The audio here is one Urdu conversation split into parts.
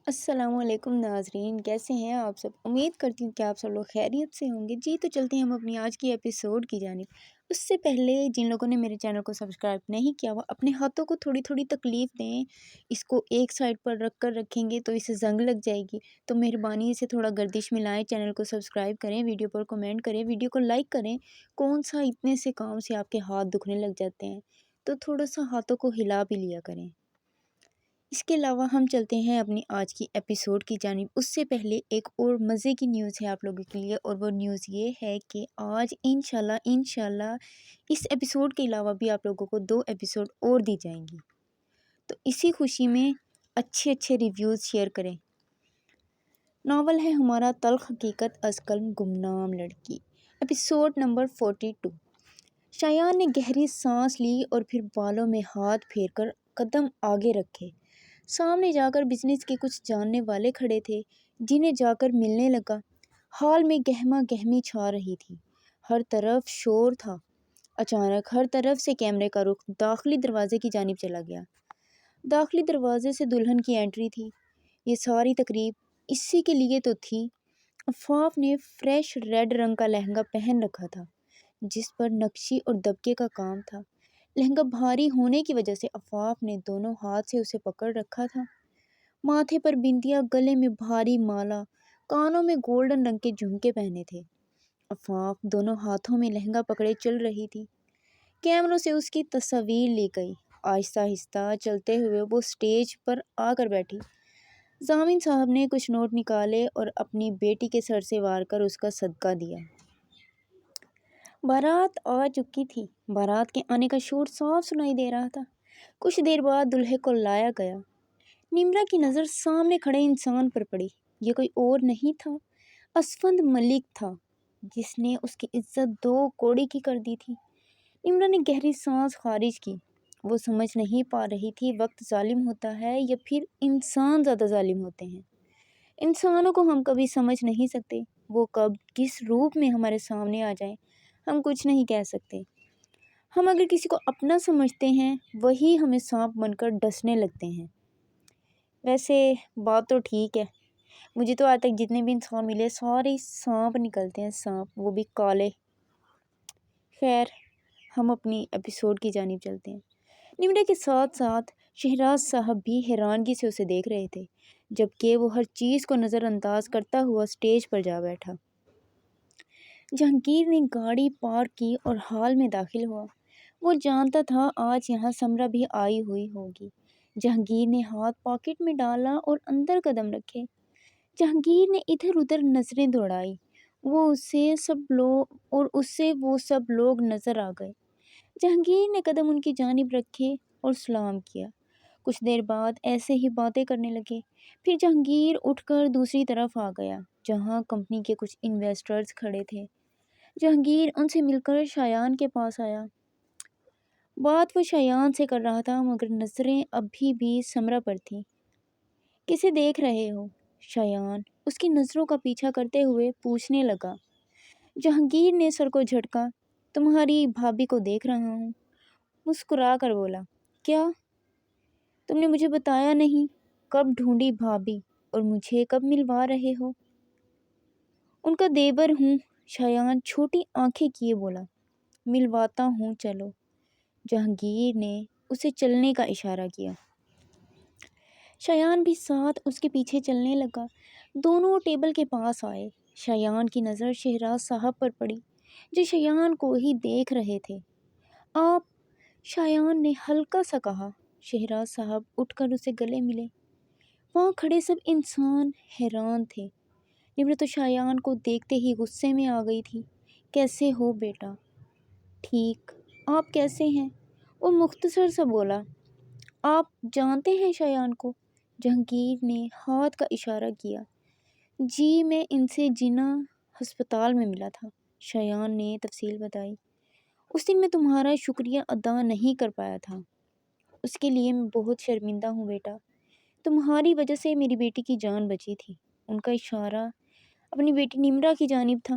السلام علیکم ناظرین، کیسے ہیں آپ سب؟ امید کرتی ہوں کہ آپ سب لوگ خیریت سے ہوں گے۔ جی تو چلتے ہیں ہم اپنی آج کی ایپیسوڈ کی جانب۔ اس سے پہلے جن لوگوں نے میرے چینل کو سبسکرائب نہیں کیا وہ اپنے ہاتھوں کو تھوڑی تھوڑی تکلیف دیں، اس کو ایک سائڈ پر رکھ کر رکھیں گے تو اسے زنگ لگ جائے گی، تو مہربانی سے تھوڑا گردش ملائیں، چینل کو سبسکرائب کریں، ویڈیو پر کمنٹ کریں، ویڈیو کو لائک کریں۔ کون سا اتنے سے کام سے آپ کے ہاتھ دکھنے لگ جاتے ہیں تو تھوڑا سا ہاتھوں کو ہلا بھی لیا کریں۔ اس کے علاوہ ہم چلتے ہیں اپنی آج کی ایپیسوڈ کی جانب۔ اس سے پہلے ایک اور مزے کی نیوز ہے آپ لوگوں کے لیے، اور وہ نیوز یہ ہے کہ آج انشاءاللہ اس ایپیسوڈ کے علاوہ بھی آپ لوگوں کو 2 ایپیسوڈ اور دی جائیں گی، تو اسی خوشی میں اچھے ریویوز شیئر کریں۔ ناول ہے ہمارا تلخ حقیقت از کل گمنام لڑکی، ایپیسوڈ نمبر 42۔ شایان نے گہری سانس لی اور پھر بالوں میں ہاتھ پھیر کر قدم آگے رکھے۔ سامنے جا کر بزنس کے کچھ جاننے والے کھڑے تھے جنہیں جا کر ملنے لگا۔ ہال میں گہما گہمی چھا رہی تھی، ہر طرف شور تھا۔ اچانک ہر طرف سے کیمرے کا رخ داخلی دروازے کی جانب چلا گیا۔ داخلی دروازے سے دلہن کی انٹری تھی۔ یہ ساری تقریب اسی کے لیے تو تھی۔ عفاف نے فریش ریڈ رنگ کا لہنگا پہن رکھا تھا جس پر نقشی اور دبکے کا کام تھا۔ لہنگا بھاری ہونے کی وجہ سے عفاف نے دونوں ہاتھ سے اسے پکڑ رکھا تھا۔ ماتھے پر بندیا، گلے میں بھاری مالا، کانوں میں گولڈن رنگ کے جھمکے پہنے تھے۔ عفاف دونوں ہاتھوں میں لہنگا پکڑے چل رہی تھی۔ کیمروں سے اس کی تصاویر لی گئی۔ آہستہ آہستہ چلتے ہوئے وہ سٹیج پر آ کر بیٹھی۔ ضامن صاحب نے کچھ نوٹ نکالے اور اپنی بیٹی کے سر سے وار کر اس کا صدقہ دیا۔ بارات آ چکی تھی۔ بارات کے آنے کا شور صاف سنائی دے رہا تھا۔ کچھ دیر بعد دلہے کو لایا گیا۔ نمرا کی نظر سامنے کھڑے انسان پر پڑی۔ یہ کوئی اور نہیں تھا، اسفند ملک تھا جس نے اس کی عزت 2 کوڑی کی کر دی تھی۔ نمرا نے گہری سانس خارج کی۔ وہ سمجھ نہیں پا رہی تھی وقت ظالم ہوتا ہے یا پھر انسان زیادہ ظالم ہوتے ہیں۔ انسانوں کو ہم کبھی سمجھ نہیں سکتے، وہ کب کس روپ میں ہمارے سامنے آ جائیں ہم کچھ نہیں کہہ سکتے۔ ہم اگر کسی کو اپنا سمجھتے ہیں وہی ہمیں سانپ بن کر ڈسنے لگتے ہیں۔ ویسے بات تو ٹھیک ہے، مجھے تو آج تک جتنے بھی انسان ملے سارے سانپ نکلتے ہیں، سانپ، وہ بھی کالے۔ خیر، ہم اپنی ایپیسوڈ کی جانب چلتے ہیں۔ نمرا کے ساتھ ساتھ شہراز صاحب بھی حیرانگی سے اسے دیکھ رہے تھے، جبکہ وہ ہر چیز کو نظر انداز کرتا ہوا سٹیج پر جا بیٹھا۔ جہانگیر نے گاڑی پارک کی اور ہال میں داخل ہوا۔ وہ جانتا تھا آج یہاں سمرا بھی آئی ہوئی ہوگی۔ جہانگیر نے ہاتھ پاکٹ میں ڈالا اور اندر قدم رکھے۔ جہانگیر نے ادھر ادھر نظریں دوڑائی، اس سے وہ سب لوگ نظر آ گئے۔ جہانگیر نے قدم ان کی جانب رکھے اور سلام کیا۔ کچھ دیر بعد ایسے ہی باتیں کرنے لگے۔ پھر جہانگیر اٹھ کر دوسری طرف آ گیا جہاں کمپنی کے کچھ انویسٹرز کھڑے تھے۔ جہانگیر ان سے مل کر شایان کے پاس آیا۔ بات وہ شایان سے کر رہا تھا مگر نظریں ابھی بھی سمرا پر تھیں۔ کسے دیکھ رہے ہو؟ شایان اس کی نظروں کا پیچھا کرتے ہوئے پوچھنے لگا۔ جہانگیر نے سر کو جھٹکا۔ تمہاری بھابھی کو دیکھ رہا ہوں، مسکرا کر بولا۔ کیا؟ تم نے مجھے بتایا نہیں؟ کب ڈھونڈی بھابھی اور مجھے کب ملوا رہے ہو؟ ان کا دیور ہوں، شایان چھوٹی آنکھیں کیے بولا۔ ملواتا ہوں چلو۔ جہانگیر نے اسے چلنے کا اشارہ کیا۔ شایان بھی ساتھ اس کے پیچھے چلنے لگا۔ دونوں ٹیبل کے پاس آئے۔ شایان کی نظر شہراز صاحب پر پڑی جو شایان کو ہی دیکھ رہے تھے۔ آپ؟ شایان نے ہلکا سا کہا۔ شہراز صاحب اٹھ کر اسے گلے ملے۔ وہاں کھڑے سب انسان حیران تھے۔ نمرا تو شایان کو دیکھتے ہی غصے میں آ گئی تھی۔ کیسے ہو بیٹا؟ ٹھیک، آپ کیسے ہیں؟ وہ مختصر سا بولا۔ آپ جانتے ہیں شایان کو؟ جہانگیر نے ہاتھ کا اشارہ کیا۔ جی، میں ان سے جناح ہسپتال میں ملا تھا، شایان نے تفصیل بتائی۔ اس دن میں تمہارا شکریہ ادا نہیں کر پایا تھا، اس کے لیے میں بہت شرمندہ ہوں بیٹا۔ تمہاری وجہ سے میری بیٹی کی جان بچی تھی۔ ان کا اشارہ اپنی بیٹی نمرا کی جانب تھا۔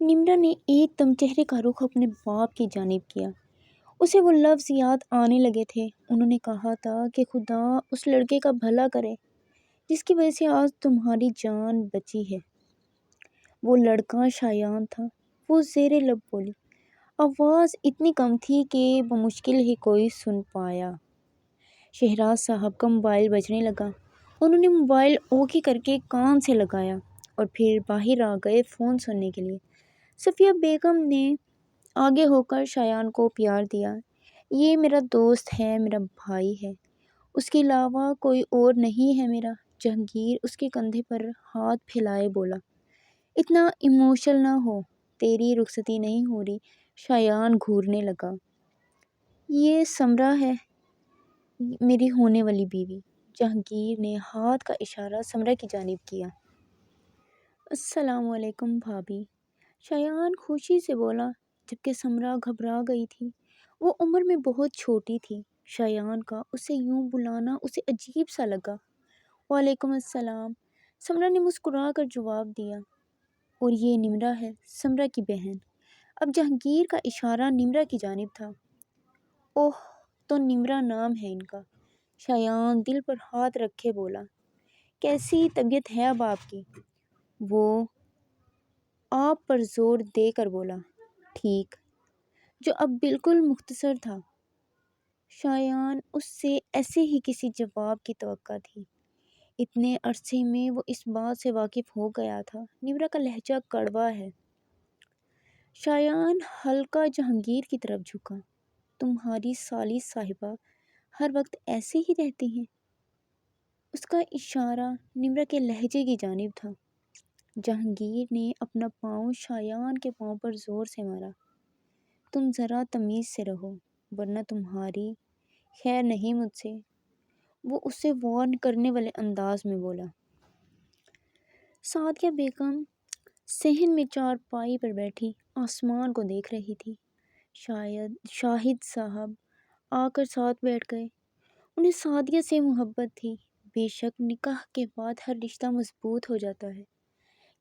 نمرا نے ایک دم چہرے کا رخ اپنے باپ کی جانب کیا۔ اسے وہ لفظ یاد آنے لگے تھے۔ انہوں نے کہا تھا کہ خدا اس لڑکے کا بھلا کرے جس کی وجہ سے آج تمہاری جان بچی ہے۔ وہ لڑکا شایان تھا۔ وہ زیر لب بولی، آواز اتنی کم تھی کہ بمشکل ہی کوئی سن پایا۔ شہراز صاحب کا موبائل بجنے لگا۔ انہوں نے موبائل اوکے کر کے کان سے لگایا اور پھر باہر آ گئے فون سننے کے لیے۔ صفیہ بیگم نے آگے ہو کر شایان کو پیار دیا۔ یہ میرا دوست ہے، میرا بھائی ہے، اس کے علاوہ کوئی اور نہیں ہے میرا۔ جہانگیر اس کے کندھے پر ہاتھ پھیلائے بولا، اتنا ایموشنل نہ ہو، تیری رخصتی نہیں ہو رہی۔ شایان گھورنے لگا۔ یہ سمرہ ہے، میری ہونے والی بیوی۔ جہانگیر نے ہاتھ کا اشارہ سمرہ کی جانب کیا۔ السلام علیکم بھابھی، شایان خوشی سے بولا، جبکہ سمرہ گھبرا گئی تھی۔ وہ عمر میں بہت چھوٹی تھی۔ شایان کا اسے یوں بلانا اسے عجیب سا لگا۔ وعلیکم السلام، سمرہ نے مسکرا کر جواب دیا۔ اور یہ نمرہ ہے، سمرہ کی بہن۔ اب جہانگیر کا اشارہ نمرہ کی جانب تھا۔ اوہ، تو نمرہ نام ہے ان کا۔ شایان دل پر ہاتھ رکھے بولا، کیسی طبیعت ہے اب آپ کی؟ وہ آپ پر زور دے کر بولا، ٹھیک، جو اب بالکل مختصر تھا۔ شایان اس سے ایسے ہی کسی جواب کی توقع تھی۔ اتنے عرصے میں وہ اس بات سے واقف ہو گیا تھا، نمرہ کا لہجہ کڑوا ہے۔ شایان ہلکا جہانگیر کی طرف جھکا، تمہاری سالی صاحبہ ہر وقت ایسے ہی رہتی ہیں؟ اس کا اشارہ نمرہ کے لہجے کی جانب تھا۔ جہانگیر نے اپنا پاؤں شایان کے پاؤں پر زور سے مارا۔ تم ذرا تمیز سے رہو ورنہ تمہاری خیر نہیں مجھ سے، وہ اسے وارن کرنے والے انداز میں بولا۔ سعدیہ بیگم صحن میں چارپائی پر بیٹھی آسمان کو دیکھ رہی تھی۔ شاہد صاحب آ کر ساتھ بیٹھ گئے۔ انہیں سعدیہ سے محبت تھی۔ بے شک نکاح کے بعد ہر رشتہ مضبوط ہو جاتا ہے۔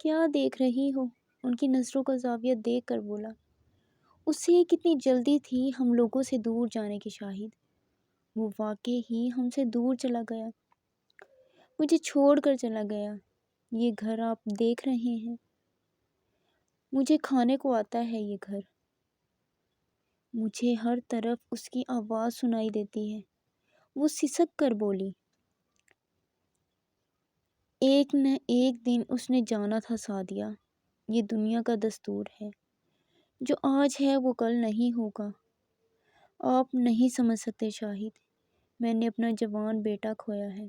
کیا دیکھ رہی ہو؟ ان کی نظروں کا زاویہ دیکھ کر بولا۔ اسے کتنی جلدی تھی ہم لوگوں سے دور جانے کی شاہد، وہ واقعی ہی ہم سے دور چلا گیا، مجھے چھوڑ کر چلا گیا۔ یہ گھر آپ دیکھ رہے ہیں، مجھے کھانے کو آتا ہے یہ گھر۔ مجھے ہر طرف اس کی آواز سنائی دیتی ہے۔ وہ سسک کر بولی، ایک نہ ایک دن اس نے جانا تھا سعدیہ، یہ دنیا کا دستور ہے، جو آج ہے وہ کل نہیں ہوگا۔ آپ نہیں سمجھ سکتے شاہد، میں نے اپنا جوان بیٹا کھویا ہے۔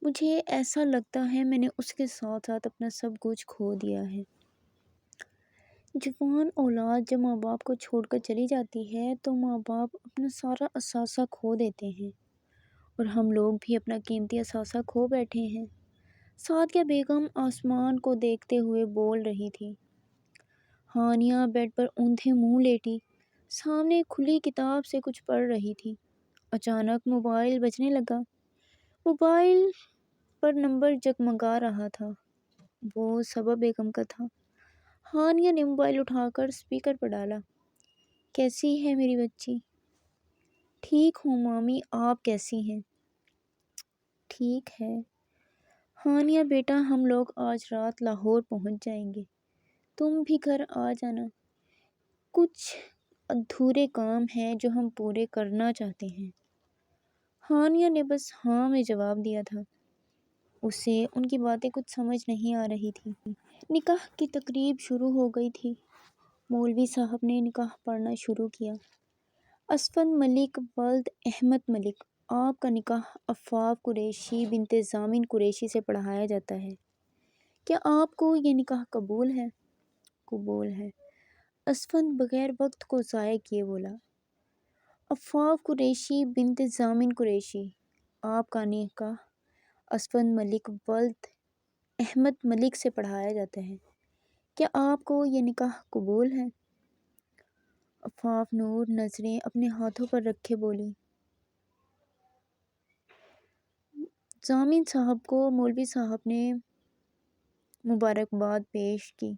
مجھے ایسا لگتا ہے میں نے اس کے ساتھ ساتھ اپنا سب کچھ کھو دیا ہے۔ جوان اولاد جب ماں باپ کو چھوڑ کر چلی جاتی ہے تو ماں باپ اپنا سارا اثاثہ کھو دیتے ہیں، اور ہم لوگ بھی اپنا قیمتی اثاثہ کھو بیٹھے ہیں۔ سعدیہ بیگم آسمان کو دیکھتے ہوئے بول رہی تھی۔ ہانیہ بیڈ پر اوندھے منہ لیٹی سامنے کھلی کتاب سے کچھ پڑھ رہی تھی۔ اچانک موبائل بجنے لگا۔ موبائل پر نمبر جگمگا رہا تھا۔ وہ صبا بیگم کا تھا۔ ہانیہ نے موبائل اٹھا کر اسپیکر پر ڈالا۔ کیسی ہے میری بچی؟ ٹھیک ہوں مامی، آپ کیسی ہیں؟ ٹھیک ہے۔ ہانیہ بیٹا، ہم لوگ آج رات لاہور پہنچ جائیں گے، تم بھی گھر آ جانا۔ کچھ ادھورے کام ہیں جو ہم پورے کرنا چاہتے ہیں۔ ہانیہ نے بس ہاں میں جواب دیا تھا۔ اسے ان کی باتیں کچھ سمجھ نہیں آ رہی تھی۔ نکاح کی تقریب شروع ہو گئی تھی۔ مولوی صاحب نے نکاح پڑھنا شروع کیا۔ اسفند ملک ولد احمد ملک، آپ کا نکاح عفاف قریشی بنت ضامن قریشی سے پڑھایا جاتا ہے۔ کیا آپ کو یہ نکاح قبول ہے؟ قبول ہے، اسفند بغیر وقت کو ضائع کیے بولا۔ عفاف قریشی بنت ضامن قریشی، آپ کا نکاح اسفند ملک ولد احمد ملک سے پڑھایا جاتا ہے۔ کیا آپ کو یہ نکاح قبول ہے؟ عفاف نور نظریں اپنے ہاتھوں پر رکھے بولی۔ ضامن صاحب کو مولوی صاحب نے مبارکباد پیش کی۔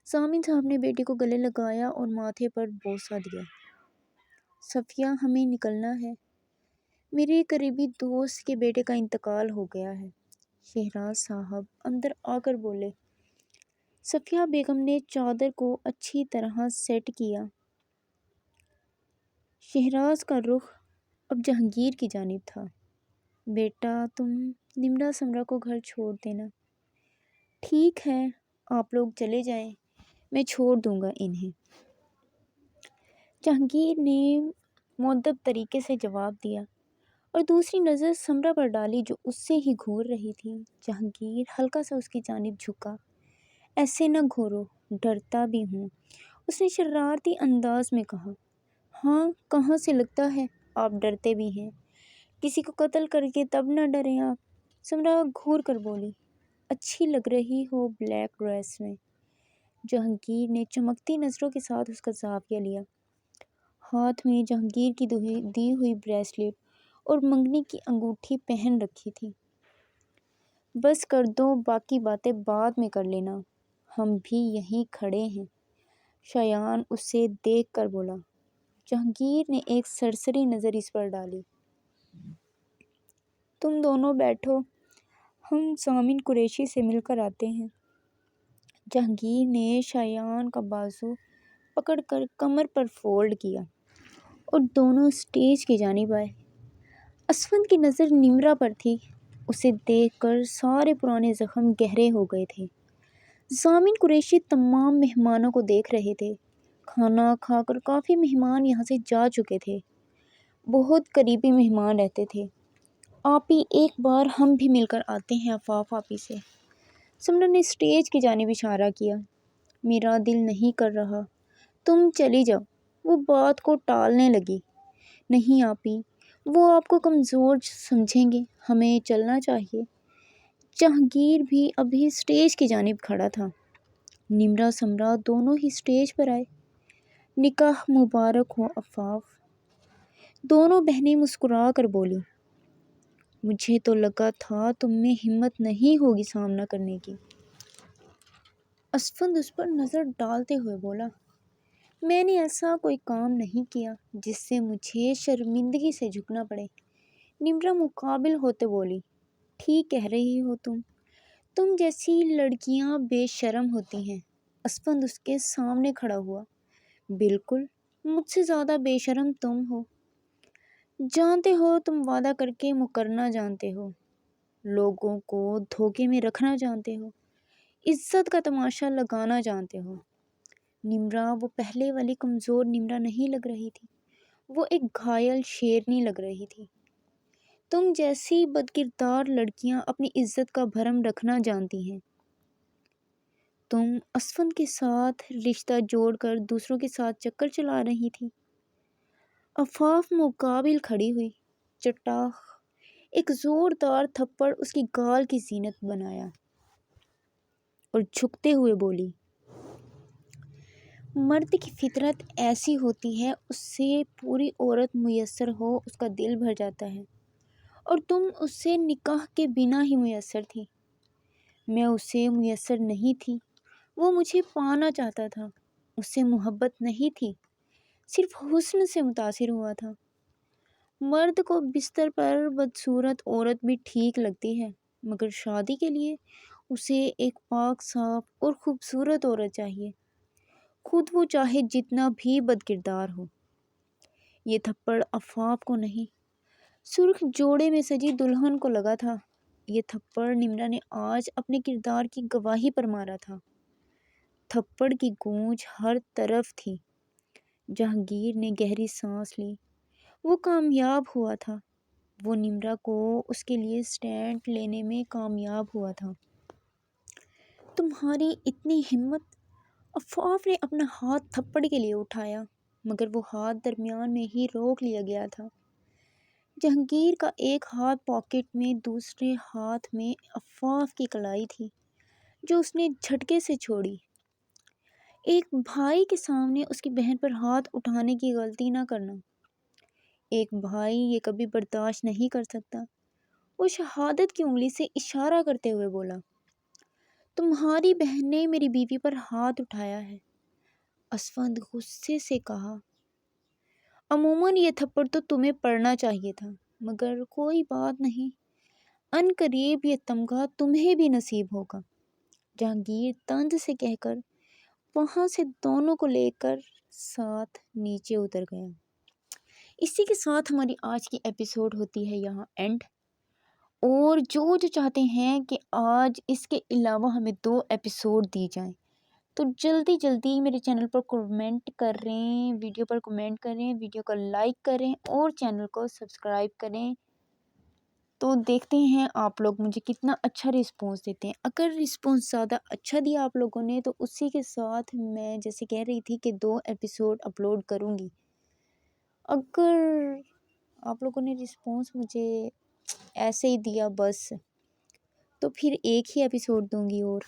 ضامن صاحب نے بیٹی کو گلے لگایا اور ماتھے پر بوسہ دیا۔ صفیہ ہمیں نکلنا ہے، میرے قریبی دوست کے بیٹے کا انتقال ہو گیا ہے، شہراز صاحب اندر آ کر بولے۔ صفیہ بیگم نے چادر کو اچھی طرح سیٹ کیا۔ شہراز کا رخ اب جہانگیر کی جانب تھا۔ بیٹا تم نمرا سمرا کو گھر چھوڑ دینا۔ ٹھیک ہے آپ لوگ چلے جائیں، میں چھوڑ دوں گا انہیں۔ جہانگیر نے مؤدب طریقے سے جواب دیا اور دوسری نظر سمرا پر ڈالی جو اس سے ہی گھور رہی تھی۔ جہانگیر ہلکا سا اس کی جانب جھکا۔ ایسے نہ گھورو، ڈرتا بھی ہوں، اس نے شرارتی انداز میں کہا۔ ہاں کہاں سے لگتا ہے آپ ڈرتے بھی ہیں، کسی کو قتل کر کے تب نہ ڈریں آپ، سمرا گھور کر بولی۔ اچھی لگ رہی ہو بلیک ڈریس میں۔ جہانگیر نے چمکتی نظروں کے ساتھ اس کا زاویہ لیا۔ ہاتھ میں جہانگیر کی دی ہوئی بریسلیٹ اور منگنی کی انگوٹھی پہن رکھی تھی۔ بس کر دو، باقی باتیں بعد میں کر لینا، ہم بھی یہیں کھڑے ہیں، شایان اسے دیکھ کر بولا۔ جہانگیر نے ایک سرسری نظر اس پر ڈالی۔ تم دونوں بیٹھو، ہم ضامن قریشی سے مل کر آتے ہیں۔ جہانگیر نے شایان کا بازو پکڑ کر کمر پر فولڈ کیا اور دونوں اسٹیج کی جانب آئے۔ اسفند کی نظر نمرا پر تھی، اسے دیکھ کر سارے پرانے زخم گہرے ہو گئے تھے۔ ضامن قریشی تمام مہمانوں کو دیکھ رہے تھے۔ کھانا کھا کر کافی مہمان یہاں سے جا چکے تھے، بہت قریبی مہمان رہتے تھے۔ آپی ایک بار ہم بھی مل کر آتے ہیں عفاف آپی سے۔ سمرا نے اسٹیج کی جانب اشارہ کیا۔ میرا دل نہیں کر رہا، تم چلی جاؤ، وہ بات کو ٹالنے لگی۔ نہیں آپی، وہ آپ کو کمزور سمجھیں گے، ہمیں چلنا چاہیے۔ جہانگیر بھی ابھی اسٹیج کی جانب کھڑا تھا۔ نمرا سمرا دونوں ہی اسٹیج پر آئے۔ نکاح مبارک ہو عفاف، دونوں بہنیں مسکرا کر بولی۔ مجھے تو لگا تھا تم میں ہمت نہیں ہوگی سامنا کرنے کی۔ اسفند اس پر نظر ڈالتے ہوئے بولا۔ میں نے ایسا کوئی کام نہیں کیا جس سے مجھے شرمندگی سے جھکنا پڑے۔ نمرا مقابل ہوتے بولی۔ ٹھیک کہہ رہی ہو تم جیسی لڑکیاں بے شرم ہوتی ہیں۔ اسفند اس کے سامنے کھڑا ہوا۔ بالکل، مجھ سے زیادہ بے شرم تم ہو۔ جانتے ہو تم وعدہ کر کے مکرنا جانتے ہو، لوگوں کو دھوکے میں رکھنا جانتے ہو، عزت کا تماشا لگانا جانتے ہو۔ نمرا وہ پہلے والی کمزور نمرا نہیں لگ رہی تھی، وہ ایک گھائل شیرنی لگ رہی تھی۔ تم جیسی بدکردار لڑکیاں اپنی عزت کا بھرم رکھنا جانتی ہیں۔ تم اسفند کے ساتھ رشتہ جوڑ کر دوسروں کے ساتھ چکر چلا رہی تھی۔ عفاف مقابل کھڑی ہوئی، چٹاخ ایک زوردار تھپڑ اس کی گال کی زینت بنایا اور جھکتے ہوئے بولی۔ مرد کی فطرت ایسی ہوتی ہے، اس سے پوری عورت میسر ہو اس کا دل بھر جاتا ہے، اور تم اس سے نکاح کے بنا ہی میسر تھی۔ میں اسے میسر نہیں تھی، وہ مجھے پانا چاہتا تھا، اس سے محبت نہیں تھی، صرف حسن سے متاثر ہوا تھا۔ مرد کو بستر پر بدصورت عورت بھی ٹھیک لگتی ہے، مگر شادی کے لیے اسے ایک پاک صاف اور خوبصورت عورت چاہیے، خود وہ چاہے جتنا بھی بدکردار ہو۔ یہ تھپڑ عفاف کو نہیں، سرخ جوڑے میں سجی دلہن کو لگا تھا۔ یہ تھپڑ نمرا نے آج اپنے کردار کی گواہی پر مارا تھا۔ تھپڑ کی گونج ہر طرف تھی۔ جہانگیر نے گہری سانس لی، وہ کامیاب ہوا تھا، وہ نمرا کو اس کے لیے اسٹینڈ لینے میں کامیاب ہوا تھا۔ تمہاری اتنی ہمت! عفاف نے اپنا ہاتھ تھپڑ کے لیے اٹھایا، مگر وہ ہاتھ درمیان میں ہی روک لیا گیا تھا۔ جہانگیر کا ایک ہاتھ پاکٹ میں، دوسرے ہاتھ میں عفاف کی کلائی تھی جو اس نے جھٹکے سے چھوڑی۔ ایک بھائی کے سامنے اس کی بہن پر ہاتھ اٹھانے کی غلطی نہ کرنا، ایک بھائی یہ کبھی برداشت نہیں کر سکتا۔ وہ شہادت کی انگلی سے اشارہ کرتے ہوئے بولا۔ تمہاری بہن نے میری بیوی پر ہاتھ اٹھایا ہے، اسفند غصے سے کہا۔ عموماً یہ تھپڑ تو تمہیں پڑنا چاہیے تھا، مگر کوئی بات نہیں، ان قریب یہ تمغہ تمہیں بھی نصیب ہوگا۔ جہانگیر طنز سے کہہ کر وہاں سے دونوں کو لے کر ساتھ نیچے اتر گیا۔ اسی کے ساتھ ہماری آج کی ایپیسوڈ ہوتی ہے یہاں اینڈ۔ اور جو چاہتے ہیں کہ آج اس کے علاوہ ہمیں 2 ایپیسوڈ دی جائیں تو جلدی جلدی میرے چینل پر کمنٹ کریں، ویڈیو پر کمنٹ کریں، ویڈیو کو لائک کریں اور چینل کو سبسکرائب کریں۔ تو دیکھتے ہیں آپ لوگ مجھے کتنا اچھا رسپانس دیتے ہیں۔ اگر رسپانس زیادہ اچھا دیا آپ لوگوں نے تو اسی کے ساتھ میں جیسے کہہ رہی تھی کہ 2 ایپیسوڈ اپلوڈ کروں گی۔ اگر آپ لوگوں نے رسپانس مجھے ایسے ہی دیا بس، تو پھر ایک ہی ایپیسوڈ دوں گی اور